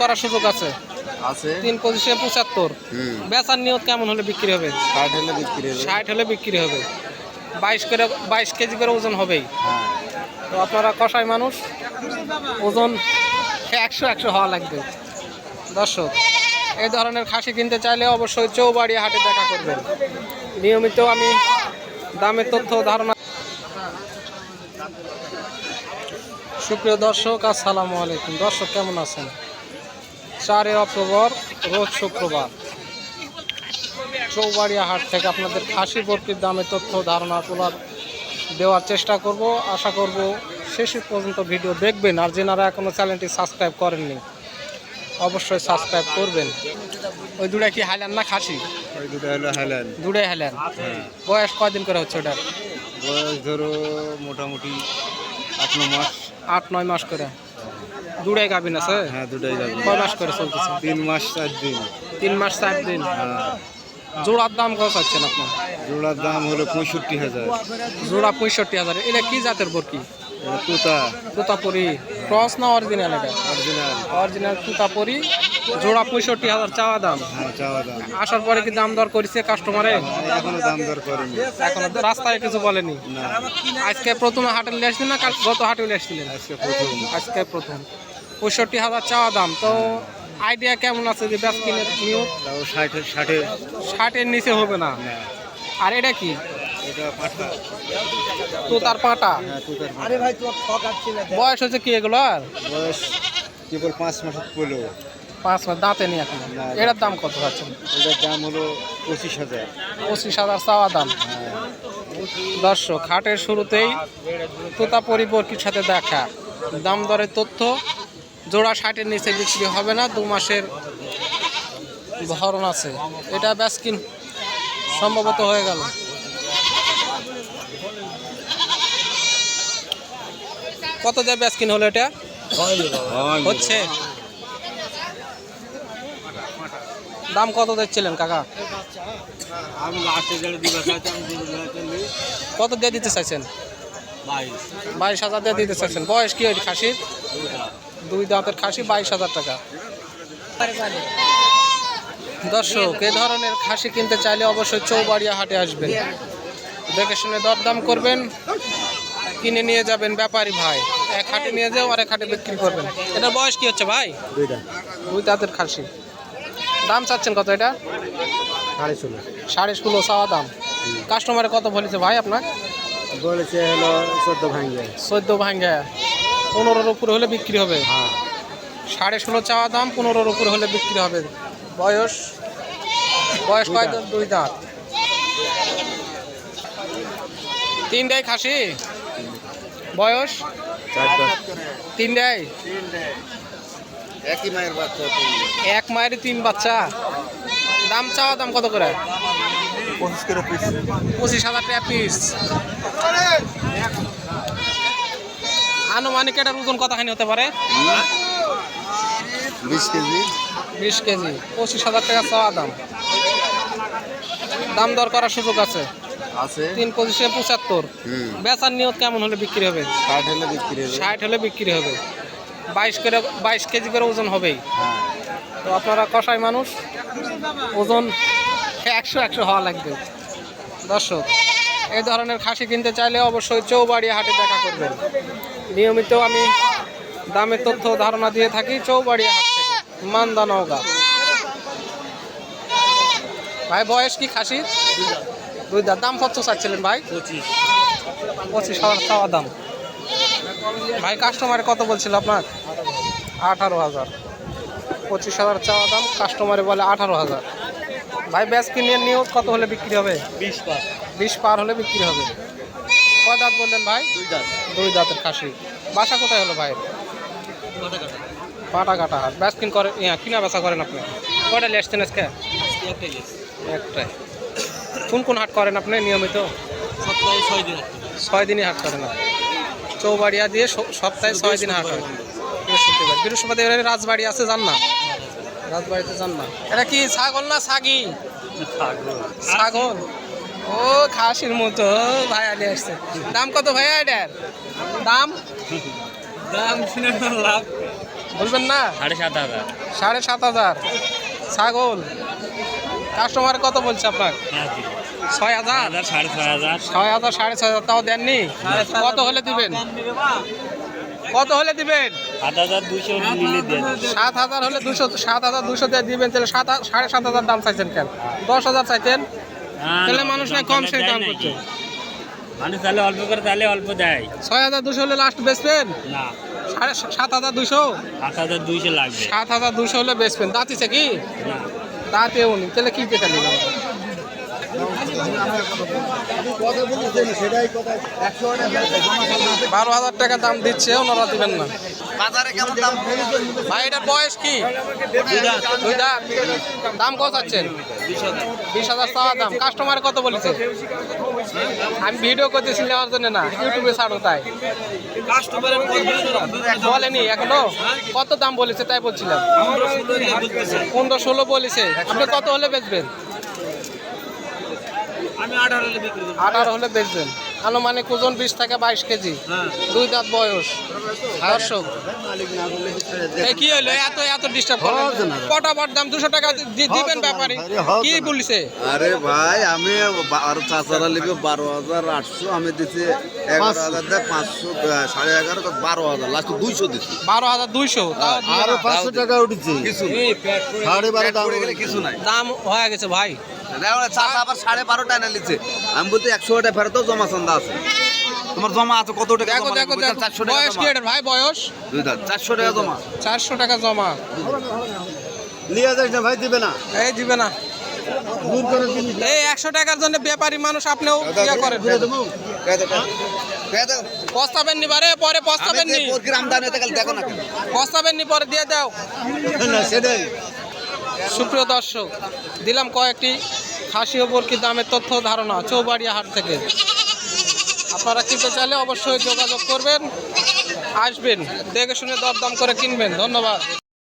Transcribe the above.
করার সুযোগ আছে আছে 3/25 বেচার নিয়ত কেমন হলে বিক্রি হবে? 60 হলে বিক্রি হবে। 60 হলে বিক্রি হবে। 22 কেজি করে ওজন হবেই। হ্যাঁ তো আপনারা কষাই মানুষ, ওজন 100 হওয়া লাগবে। দর্শক, এই ধরনের খাসি কিনতে চাইলে অবশ্যই চৌবাড়িয়া হাটে দেখা করবেন। নিয়মিত আমি দামের তথ্য ধারণা। সুপ্রিয় দর্শক, আসসালামু আলাইকুম। দর্শক কেমন আছেন? 4 অক্টোবর রোজ শুক্রবার চৌবাড়িয়া হাট থেকে আপনাদের খাসি বর্তির দামের তথ্য ধারণা দেওয়ার চেষ্টা করব। আশা করব শেষ পর্যন্ত ভিডিও দেখবেন। আর যেনারা এখনও চ্যানেলটি সাবস্ক্রাইব করেননি অবশ্যই সাবস্ক্রাইব করবেন। ওই দুটা কি হাইল্যান্ড না খাসি? ওই দুটো হলো হাইল্যান্ড। দুটাই হাইল্যান্ড। বয়স কয়দিন করে হচ্ছে ওটার? বয়স ধরো মোটামুটি 8-9 মাস। 8-9 মাস করে। দুটাই গাভিন আছে? হ্যাঁ দুটাই যাবে। কয় মাস করে চলতেছে? 3 মাস 4 দিন। 3 মাস 4 দিন। হ্যাঁ জোড়ার দাম কত চাচ্ছেন আপনি? জোড়ার দাম হলো 65,000। জোড়া 65,000। এটা কি জাতের বরকি? তুতাপুরি ক্রস না অরিজিনাল? এটা অরিজিনাল তুতাপুরি। জোড়া 65,000 চাওয়া দাম। হ্যাঁ চাওয়া দাম। আসার পরে কি দাম দর করেছে কাস্টমারে? এখনো দাম দর করেনি। এখনো রাস্তায় কিছু বলেনি? না আজকে প্রথম হাটে নিয়ে আসছিলেন না গত হাটে নিয়ে আসছিলেন? আজকে প্রথম। 65,000 চাওয়া দাম। তো আইডিয়া কেমন আছে যে ব্যাস কিনের নিয়ত? 60-এর নিচে হবে না। আর এটা কি? এটা পাঠা। তোতার পাটা। হ্যাঁ তোতার পাঠা। আরে ভাই তোর ঠকার ছিল। বয়স হচ্ছে কি এগুলো? আর বয়স কেবল 5 মাস হলো। 5 মাস দাঁতে নেই এখন। এটার দাম কত পাচ্ছেন? এটার দাম হলো 25,000। 25,000 চাওয়া দাম। দর্শক, হাটের শুরুতেই তোতাপুরি বরকির সাথে দেখা। দাম দরের তথ্য। জোড়া 60-এর নিচে বিক্রি হবে না। 2 মাসের ভরণ আছে। এটা ব্যাসকিন সম্ভবত হয়ে গেল। কত দেয় ব্যাসকিন হলো এটা? হচ্ছে দাম কত দিচ্ছিলেন কাকা? আমি লাস্টে যেটা দিবা চাইতাম কত দিয়ে দিতে চাইছেন? 22,000 দিয়ে দিতে চাইছেন। বয়স কি ওই খাসির? 2 দাঁতের খাসি। 22,000 টাকা। দর্শক, এ ধরনের খাসি কিনতে চাইলে অবশ্যই চৌবাড়িয়া হাটে আসবেন। দেখে শুনে দরদাম করবেন, কিনে নিয়ে যাবেন ব্যাপারী ভাই। এক হাটে নিয়ে যাও আর এক হাটে বিক্রি করবেন। এটার বয়স কি হচ্ছে ভাই? 2 দাঁতের খাসি। দাম চাচ্ছেন কত এটা? 16.5 চাওয়া দাম। কাস্টমারে কত বলেছে ভাই আপনার? বলেছে হলো 14 ভাঙে। 14 ভাঙ্গা। 15-এর উপরে হলে বিক্রি হবে। 16.5 চাওয়া দাম। 15-এর উপরে হলে বিক্রি হবে। বয়স কয় দাঁত? 2 দাঁত। 3টাই খাসি। বয়স 4 দাঁত। 3টাই। একই মায়ের বাচ্চা। এক মায়ের 3 বাচ্চা। দাম চাওয়া দাম কত করে? 25 করে পিস। 25,000 টাকা পিস। আনুমানিক এটার ওজন কতখানি হতে পারে? 20 কেজি। 20 কেজি। 25,000 টাকা চাওয়া দাম। দাম দর করার সুযোগ আছে? আছে 3/25 বেচার নিয়ত কেমন হলে বিক্রি হবে? 60 হলে বিক্রি হবে। 60 হলে বিক্রি হবে। 22 কেজি করে ওজন হবেই। হ্যাঁ তো আপনারা কষাই মানুষ, ওজন 100 হওয়া লাগবে। দর্শক, এই ধরনের খাসি কিনতে চাইলে অবশ্যই চৌবাড়িয়া হাটে দেখা করবেন। নিয়মিত আমি দামের তথ্য ধারণা দিয়ে থাকি চৌবাড়িয়া হাট থেকে, মান্দা নওগাঁ। ভাই বয়স কি খাসির? 2 দাঁত। দাম কত চাচ্ছিলেন ভাই? 25,000 চাওয়া দাম। ভাই কাস্টমারে কত বলছিল আপনার? 18,000। 25,000 চাওয়া দাম। কাস্টমারে বলে 18,000। ভাই ব্যাস কিনে নিউজ কত হলে বিক্রি হবে? 20 পার হলে বিক্রি হবে। কয় দাঁত বললেন ভাই? 2 দাঁতের খাসি। বাসা কোথায় হলো ভাই? পাটাঘাটা হাট। ব্যাস করে কিনা বেচা করেন আপনি? কয়টা নিয়ে আসছেন আজকে? একটাই। কোন হাট করেন আপনি নিয়মিত? সপ্তাহে 6 দিন। 6 দিনই হাট করেন না? চৌবাড়িয়া দিয়ে সপ্তাহে 6 দিন হাট হয়। বৃহস্পতিবার রাজবাড়ি আছে, যান না? রাজবাড়িতে যান না? এটা কি ছাগল না ছাগি? ছাগল। ও খাসির মতো ভাই আলি আসছে। দাম কত ভাইয়া এটার? দাম দাম শুনে লাভ বলবেন না? 7,500 7,500 ছাগল। কাস্টমার কত বলছে আপনার? 6,000 6,500 6,000 6,500 তাও দেননি? কত হলে দিবেন? কত হলে দিবেন? 7,200 নিলে দেন 7,000 হলে 7,200 দিয়ে দিবেন। তাহলে 7,500 দাম চাইছেন কেন? 10,000 চাইতেন তাহলে মানুষ নাই কম সেই দাম করছে। মানুষ তাহলে অল্প করে তাহলে অল্প দেয় 6,200 হলে লাস্ট বেচবেন? না 7,200 7,200 লাগবে 7,200 হলে বেচবেন। দাঁতিছে কি? না দাঁতেও নি, তাহলে কি কেটে নিলাম? 12,000 টাকা দাম দিচ্ছে, ওনারা দিবেন না। বাজারে কেমন দাম? ভাই এটার বয়স কি? 2 দাঁত। দাম কত চাচ্ছেন? 20,000 চাওয়া দাম। কাস্টমার কত বলেছে? আমি ভিডিও করতেছি নেওয়ার জন্য না, ইউটিউবে ছাড়ো তাই। বলেনি এখনো? কত দাম বলেছে তাই বলছিলাম। 15-16 বলেছে। আপনি কত হলে বেচবেন? আমি 18 হলে বিক্রি করব 18 হলে বেচবেন। আনুমানিক ওজন 20 থেকে 22 কেজি। 2 দাঁত বয়স। দর্শক এই কি হলো? এত ডিস্টার্ব করেন। পটাপট দাম 200 টাকা দিবেন ব্যাপারে। কি বলিছে? আরে ভাই আমি আরো চাচারা লিখে 12,800 আমি দিছি 11,000 দিয়ে 500 11,500 তো 12,000 লাস্ট 200 দিছি 12,200 আরো 500 টাকা উঠেছে কিছু 12,500 দাম গেলে কিছু নাই দাম হয়ে গেছে ভাই। চাচা আবার 12.5 টাকা নিচ্ছে আমি বলতে 100 টাকা ফেরতও জমা চান্দা আছে তোমার জমা আছে কত টাকা দেখো জমা দেখো লাগবে? দেখো 400 টাকা বয়স কি জমা এটার ভাই? বয়স 2 দাঁত 400 টাকা জমা 400 টাকা জমা। লিয়া যাস না ভাই দিবে না এই দিবে না। দূর করে দিন এই 100 টাকার জন্য ব্যাপারী মানুষ আপনিও ইয়া করেন। পস্তাবেন নি বারে, পরে পস্তাবেন নি। দেখো না পস্তাবেন নি, পরে দিয়ে দাও। না সেটাই সুপ্রিয় দর্শক, দিলাম কয়েকটি খাসি ও বরকি দামের তথ্য ধারণা চৌবাড়িয়া হাট থেকে। আপনারা কিনতে চাইলে অবশ্যই যোগাযোগ করবেন, আসবেন, দেখে শুনে দরদাম করে কিনবেন। ধন্যবাদ।